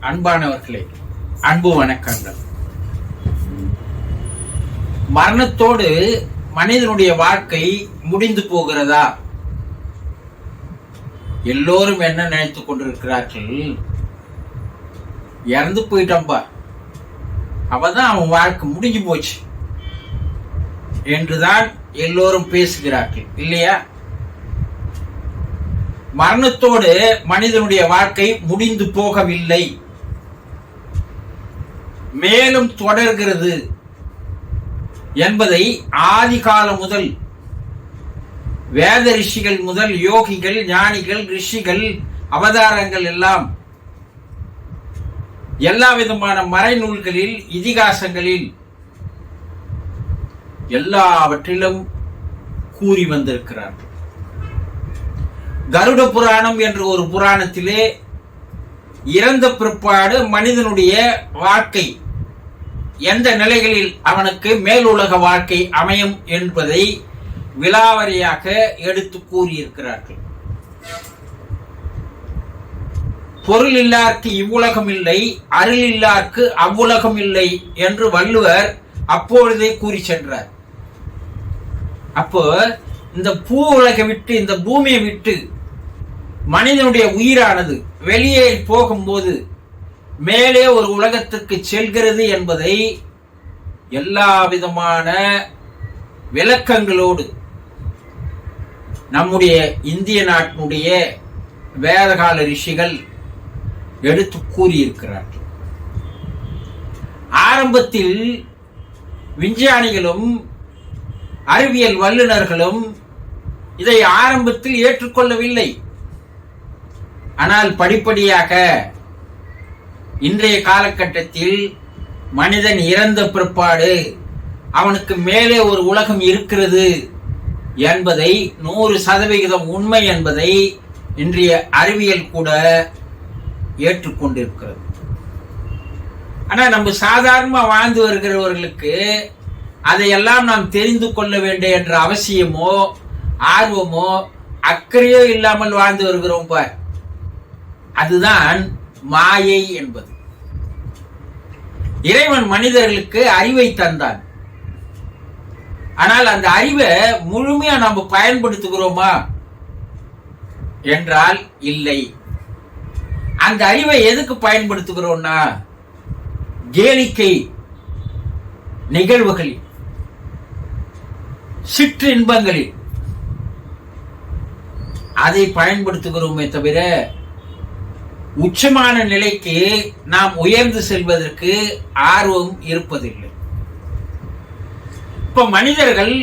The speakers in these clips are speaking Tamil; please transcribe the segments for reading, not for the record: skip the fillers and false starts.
அன்பானவர்களே, அன்பு வணக்கங்கள். மரணத்தோடு மனிதனுடைய வாழ்க்கை முடிந்து போகிறதா? எல்லோரும் என்ன நினைத்துக் கொண்டிருக்கிறார்கள்? இறந்து போயிட்டம்பா, அவதான் அவன் வாழ்க்கை முடிஞ்சு போச்சு என்றுதான் எல்லோரும் பேசுகிறார்கள், இல்லையா? மரணத்தோடு மனிதனுடைய வாழ்க்கை முடிந்து போகவில்லை, மேலும் தொடர்கிறது என்பதை ஆதி காலம் முதல் வேத ரிஷிகள் முதல் யோகிகள், ஞானிகள், ரிஷிகள், அவதாரங்கள் எல்லாம் எல்லா விதமான மறைநூல்களில், இதிகாசங்களில் எல்லாவற்றிலும் கூறி வந்திருக்கிறார்கள். கருட புராணம் என்ற ஒரு புராணத்திலே இறந்த பிற்பாடு மனிதனுடைய வாழ்க்கை எந்த நிலைகளில் அவனுக்கு மேலுலக வாழ்க்கை அமையும் என்பதை விலாவரியாக எடுத்து கூறியிருக்கிறார்கள். பொருள் இல்லார்க்கு இவ்வுலகம் இல்லை, அருள் இல்லார்க்கு அவ்வுலகம் இல்லை என்று வள்ளுவர் அப்பொழுதே கூறி சென்றார். அப்போ இந்த பூ உலகை விட்டு, இந்த பூமியை விட்டு மனிதனுடைய உயிரானது வெளியே போகும்போது மேலே ஒரு உலகத்திற்கு செல்கிறது என்பதை எல்லா விதமான விளக்கங்களோடு நம்முடைய இந்திய நாட்டினுடைய வேதகால ரிஷிகள் எடுத்து கூறியிருக்கிறார்கள். ஆரம்பத்தில் விஞ்ஞானிகளும் அறிவியல் வல்லுநர்களும் இதை ஆரம்பத்தில் ஏற்றுக்கொள்ளவில்லை. ஆனால் படிப்படியாக இன்றைய காலகட்டத்தில் மனிதன் இறந்த பிற்பாடு அவனுக்கு மேலே ஒரு உலகம் இருக்கிறது என்பதை 100% உண்மை என்பதை இன்றைய அறிவியல் கூட ஏற்றுக்கொண்டிருக்கிறது. ஆனா நம்ம சாதாரணமா வாழ்ந்து வருகிறவர்களுக்கு அதையெல்லாம் நாம் தெரிந்து கொள்ள வேண்டும் என்ற அவசியமோ ஆர்வமோ அக்கறையோ இல்லாமல் வாழ்ந்து வருகிறோம் பார். அதுதான் மாயை என்பது. இறைவன் மனிதர்களுக்கு அறிவை தந்தான். ஆனால் அந்த அறிவை முழுமையா நாம் பயன்படுத்துகிறோமா என்றால் இல்லை. அந்த அறிவை எதுக்கு பயன்படுத்துகிறோம்னா கேளிக்கை நிகழ்வுகளில், சிற்றின்பங்களில் அதை பயன்படுத்துகிறோமே தவிர உச்சமான நிலைக்கு நாம் உயர்ந்து செல்வதற்கு ஆர்வம் இருப்பதில்லை. இப்ப மனிதர்கள்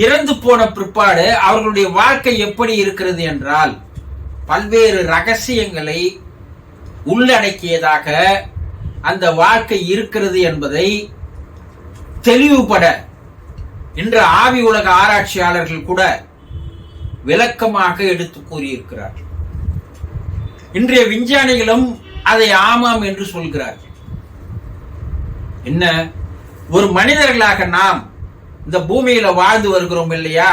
இறந்து போன பிற்பாடு அவர்களுடைய வாழ்க்கை எப்படி இருக்கிறது என்றால் பல்வேறு ரகசியங்களை உள்ளடக்கியதாக அந்த வாழ்க்கை இருக்கிறது என்பதை தெளிவுபட இன்று ஆவி உலக ஆராய்ச்சியாளர்கள் கூட விளக்கமாக எடுத்து கூறியிருக்கிறார்கள். இன்றைய விஞ்ஞானிகளும் அதை ஆமாம் என்று சொல்கிறார்கள். என்ன, ஒரு மனிதர்களாக நாம் இந்த பூமியில வாழ்ந்து வருகிறோம் இல்லையா?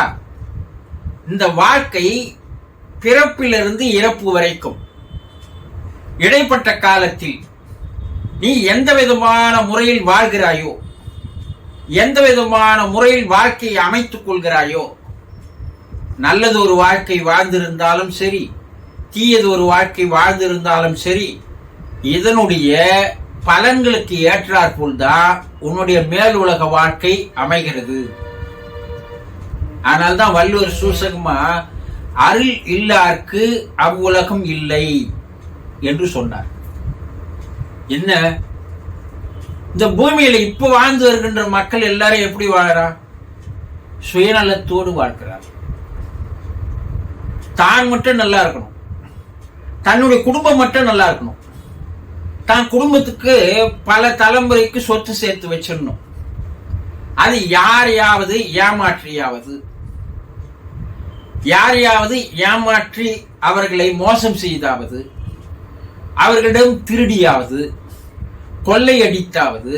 இந்த வாழ்க்கை பிறப்பிலிருந்து இறப்பு வரைக்கும் இடைப்பட்ட காலத்தில் நீ எந்த விதமான முறையில் வாழ்கிறாயோ, எந்த விதமான முறையில் வாழ்க்கையை அமைத்துக் கொள்கிறாயோ, நல்லது ஒரு வாழ்க்கை வாழ்ந்திருந்தாலும் சரி, தீயது ஒரு வாழ்க்கை வாழ்ந்திருந்தாலும் சரி, இதனுடைய பலன்களுக்கு ஏற்றாற்போல் தான் உன்னுடைய மேல் உலக வாழ்க்கை அமைகிறது. ஆனால்தான் வள்ளுவர் சூசகமா அருள் இல்லார்க்கு அவ்வுலகம் இல்லை என்று சொன்னார். என்ன, இந்த பூமியில இப்ப வாழ்ந்து வருகின்ற மக்கள் எல்லாரும் எப்படி வாழறா? சுயநலத்தோடு வாழ்கிறார். தான் மட்டும் நல்லா இருக்கணும், தன்னுடைய குடும்பம் மட்டும் நல்லா இருக்கணும், தான் குடும்பத்துக்கு பல தலைமுறைக்கு சொத்து சேர்த்து வச்சிடணும். அது யாரையாவது ஏமாற்றி அவர்களை மோசம் செய்தாவது, அவர்களிடம் திருடியாவது, கொள்ளையடித்தாவது,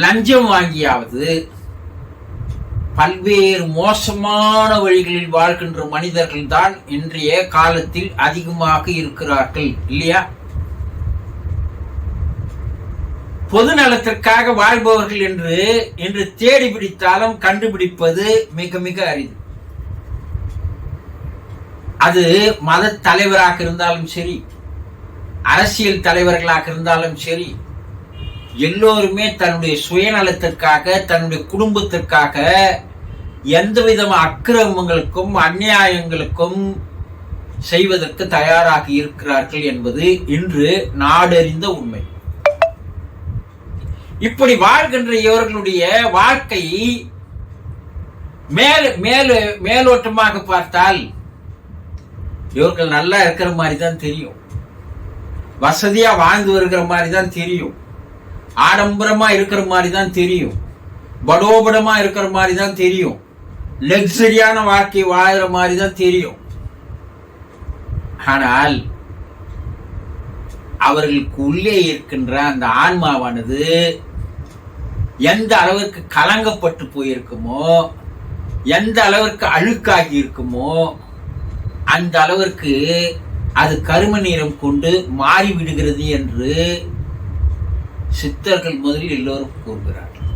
லஞ்சம் வாங்கியாவது, பல்வேறு மோசமான வழிகளில் வாழ்கின்ற மனிதர்கள் தான் இன்றைய காலத்தில் அதிகமாக இருக்கிறார்கள், இல்லையா? பொது நலத்திற்காக வாழ்பவர்கள் என்று தேடி பிடித்தாலும் கண்டுபிடிப்பது மிக மிக அரிது. அது மத தலைவராக இருந்தாலும் சரி, அரசியல் தலைவர்களாக இருந்தாலும் சரி, எல்லோருமே தன்னுடைய சுயநலத்திற்காக, தன்னுடைய குடும்பத்திற்காக எந்த விதமான அக்கிரமங்களுக்கும் அநியாயங்களுக்கும் செய்வதற்கு தயாராக இருக்கிறார்கள் என்பது இன்று நாடறிந்த உண்மை. இப்படி வாழ்கின்ற இவர்களுடைய வாழ்க்கை மேலோட்டமாக பார்த்தால் இவர்கள் நல்லா இருக்கிற மாதிரி தான் தெரியும், வசதியா வாழ்ந்து வருகிற மாதிரி தான் தெரியும், ஆடம்பரமா இருக்கிற மாதிரி தான் தெரியும், படோபடமா இருக்கிற மாதிரி தான் தெரியும், லக்ஸரியான வாழ்க்கை வாழ்கிற மாதிரி தான் தெரியும். ஆனால் அவர்களுக்கு உள்ளே இருக்கின்ற அந்த ஆன்மாவானது எந்த அளவிற்கு கலங்கப்பட்டு போயிருக்குமோ, எந்த அளவிற்கு அழுக்காகி இருக்குமோ, அந்த அளவிற்கு அது கரும நிறம் கொண்டு மாறிவிடுகிறது என்று சித்தர்கள் முதலில் எல்லோரும் கூறுகிறார்கள்.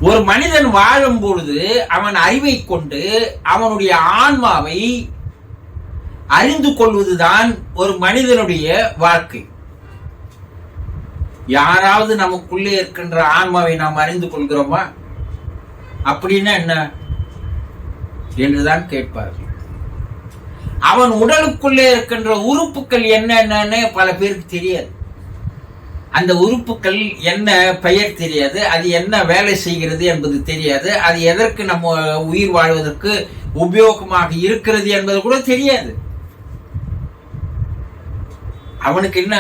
ஒரு மனிதன் வாழும் பொழுது அவன் அறிவை கொண்டு அவனுடைய ஆன்மாவை அறிந்து கொள்வதுதான் ஒரு மனிதனுடைய வாழ்க்கை. யாராவது நமக்குள்ளே இருக்கின்ற ஆன்மாவை நாம் அறிந்து கொள்கிறோமா? அப்படின்னா என்ன என்றுதான் கேட்பார்கள். அவன் உடலுக்குள்ளே இருக்கின்ற உறுப்புகள் என்னென்னு பல பேருக்கு தெரியாது. அந்த உறுப்புகள் என்ன பெயர் தெரியாது, அது என்ன வேலை செய்கிறது என்பது தெரியாது, அது எதற்கு நம்ம உயிர் வாழ்வதற்கு உபயோகமாக இருக்கிறது என்பது கூட தெரியாது. அவனுக்கு என்ன,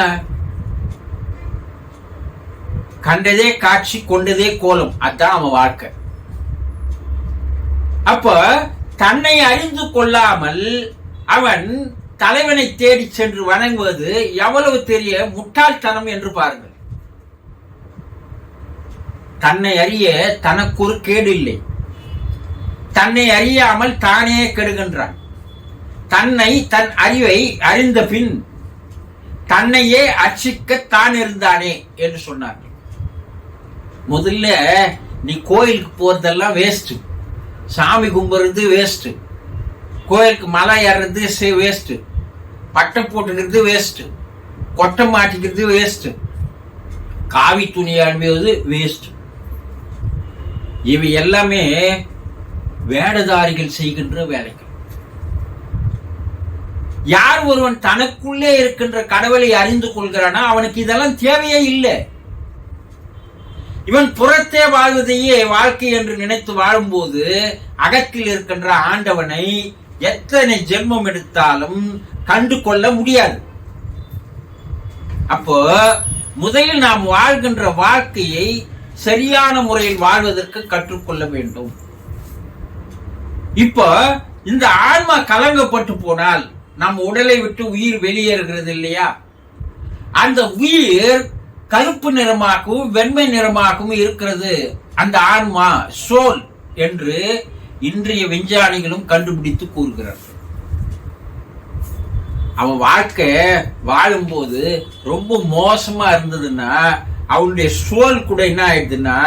கண்டதே காட்சி கொண்டதே கோலம், அதான் அவன் வாழ்க்கை. அப்ப தன்னை அறிந்து கொள்ளாமல் அவன் தலைவனை தேடி சென்று வணங்குவது எவ்வளவு பெரிய முட்டாள்தனம் என்று பாருங்கள். தன்னை அறிய தனக்கு ஒரு கேடு இல்லை. தன்னை அறியாமல் தானே கெடுகின்றான். தன் அறிவை அறிந்த பின் தன்னையே அர்ச்சிக்க தான் இருந்தானே என்று சொன்னார்கள். முதல்ல நீ கோயிலுக்கு போறதெல்லாம் வேஸ்ட், சாமி கும்பிடுறது வேஸ்ட், கோயிலுக்கு மலை ஏறது வேஸ்ட், பட்டம் போட்டுக்கிறது வேஸ்ட், கொட்டை மாட்டிக்கிறது வேஸ்ட், காவி துணி அணிவது வேஸ்ட். இவை எல்லாமே வேடதாரிகள் செய்கின்ற வேலைகள். யார் ஒருவன் தனக்குள்ளே இருக்கின்ற கடவுளை அறிந்து கொள்கிறானா அவனுக்கு இதெல்லாம் தேவையே இல்லை. இவன் புறத்தே வாழ்வதையே வாழ்க்கை என்று நினைத்து வாழும்போது அகத்தில் இருக்கின்ற ஆண்டவனை எத்தனை ஜென்மம் எடுத்தாலும் கண்டு கொள்ள முடியாது. அப்போ முதலில் நாம் வாழ்கின்ற வாழ்க்கையை சரியான முறையில் வாழ்வதற்கு கற்றுக்கொள்ள வேண்டும். இப்போ இந்த ஆன்மா கலங்கப்பட்டு போனால் நம் உடலை விட்டு உயிர் வெளியேறுகிறது இல்லையா? அந்த உயிர் கருப்பு நிறமாகவும் வெண்மை நிறமாகவும் இருக்கிறது அந்த ஆன்மா, சோல் என்று இன்றைய விஞ்ஞானிகளும் கண்டுபிடித்து கூறுகிறார்கள். அவன் வாழ்க்கை வாழும்போது ரொம்ப மோசமா இருந்ததுன்னா அவனுடைய சோல் கூட என்ன ஆயிடுதுன்னா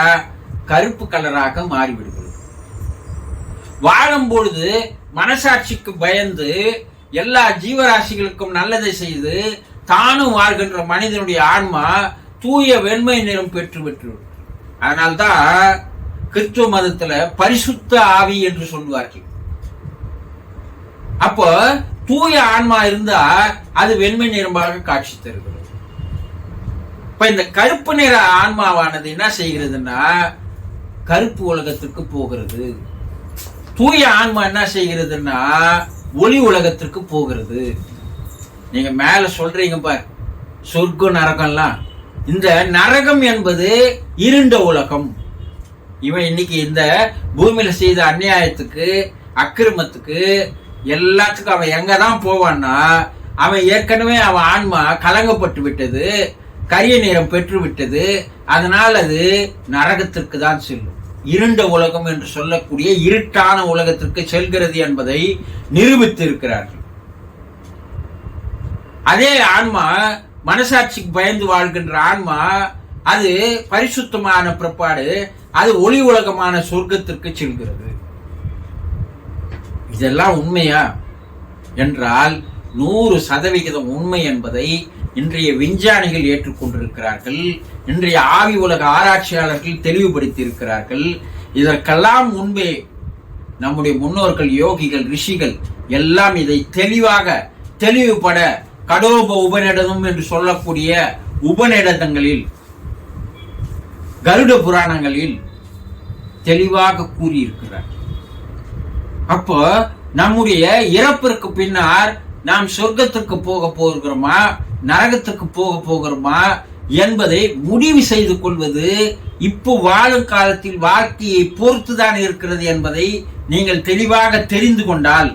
கருப்பு கலராக மாறிவிடுகிறது. வாழும் பொழுது மனசாட்சிக்கு பயந்து எல்லா ஜீவராசிகளுக்கும் நல்லதை செய்து தானும் வாழ்கின்ற மனிதனுடைய ஆன்மா தூய வெண்மை நிறம் பெற்று. அதனால்தான் கிறிஸ்துவ மதத்துல பரிசுத்த ஆவி என்று சொல்வார்கள். அப்போ தூய ஆன்மா இருந்தா அது வெண்மை நிறமாக காட்சி தருகிறது. இப்ப இந்த கருப்பு நிற ஆன்மாவானது என்ன செய்கிறதுன்னா கருப்பு உலகத்திற்கு போகிறது. தூய ஆன்மா என்ன செய்கிறதுன்னா ஒளி உலகத்திற்கு போகிறது. நீங்க மேல சொல்றீங்க பார், சொர்க்க நரகம்லாம். இந்த நரகம் என்பது இருண்ட உலகம். இவன் இன்னைக்கு இந்த பூமியில செய்த அநியாயத்துக்கு அக்கிரமத்துக்கு எல்லாத்துக்கும் அவன் எங்கதான் போவான்னா அவன் ஏற்கனவே அவன் ஆன்மா கலங்கப்பட்டு விட்டது, கரிய நிறம் பெற்று விட்டது. அதனால் அது நரகத்திற்கு தான் செல்லும். இருண்ட உலகம் என்று சொல்லக்கூடிய இருட்டான உலகத்திற்கு செல்கிறது என்பதை நிரூபித்து இருக்கிறார்கள். அதே ஆன்மா மனசாட்சிக்கு பயந்து வாழ்கின்ற ஆன்மா அது பரிசுத்தமான பிற்பாடு அது ஒளி உலகமான சொர்க்கத்திற்கு செல்கிறது. இதெல்லாம் உண்மையா என்றால் 100% உண்மை என்பதை இன்றைய விஞ்ஞானிகள் ஏற்றுக்கொண்டிருக்கிறார்கள். இன்றைய ஆவி உலக ஆராய்ச்சியாளர்கள் தெளிவுபடுத்தி இருக்கிறார்கள். இதற்கெல்லாம் முன்பே நம்முடைய முன்னோர்கள், யோகிகள், ரிஷிகள் எல்லாம் இதை தெளிவுபட கடோப உபநிடதம் என்று சொல்லக்கூடிய உபநிடதங்களில், கருட புராணங்களில் தெளிவாக கூறியிருக்கிறார். அப்போ நம்முடைய இறப்பிற்கு பின்னர் நாம் சொர்க்கத்திற்கு போக போகிறோமா, நரகத்திற்கு போக போகிறோமா என்பதை முடிவு செய்து கொள்வது இப்போ வாழும் காலத்தில் வாழ்க்கையை பொறுத்துதான் இருக்கிறது என்பதை நீங்கள் தெளிவாக தெரிந்து கொண்டால்,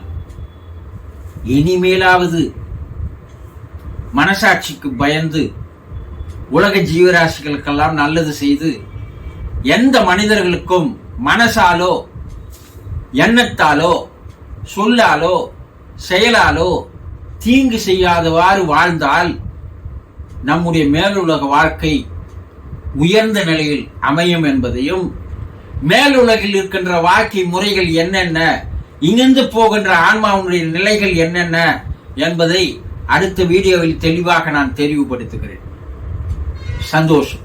இனிமேலாவது மனசாட்சிக்கு பயந்து உலக ஜீவராசிகளுக்கெல்லாம் நல்லது செய்து, எந்த மனிதர்களுக்கும் மனசாலோ எண்ணத்தாலோ சொல்லாலோ செயலாலோ தீங்கு செய்யாதவாறு வாழ்ந்தால் நம்முடைய மேலுலக வாழ்க்கை உயர்ந்த நிலையில் அமையும் என்பதையும், மேலுலகில் இருக்கின்ற வாழ்க்கை முறைகள் என்னென்ன, இங்கிருந்து போகின்ற ஆன்மாவுடைய நிலைகள் என்னென்ன என்பதை அடுத்த வீடியோவில் தெளிவாக நான் தெரிவுபடுத்துகிறேன். சந்தோஷம்.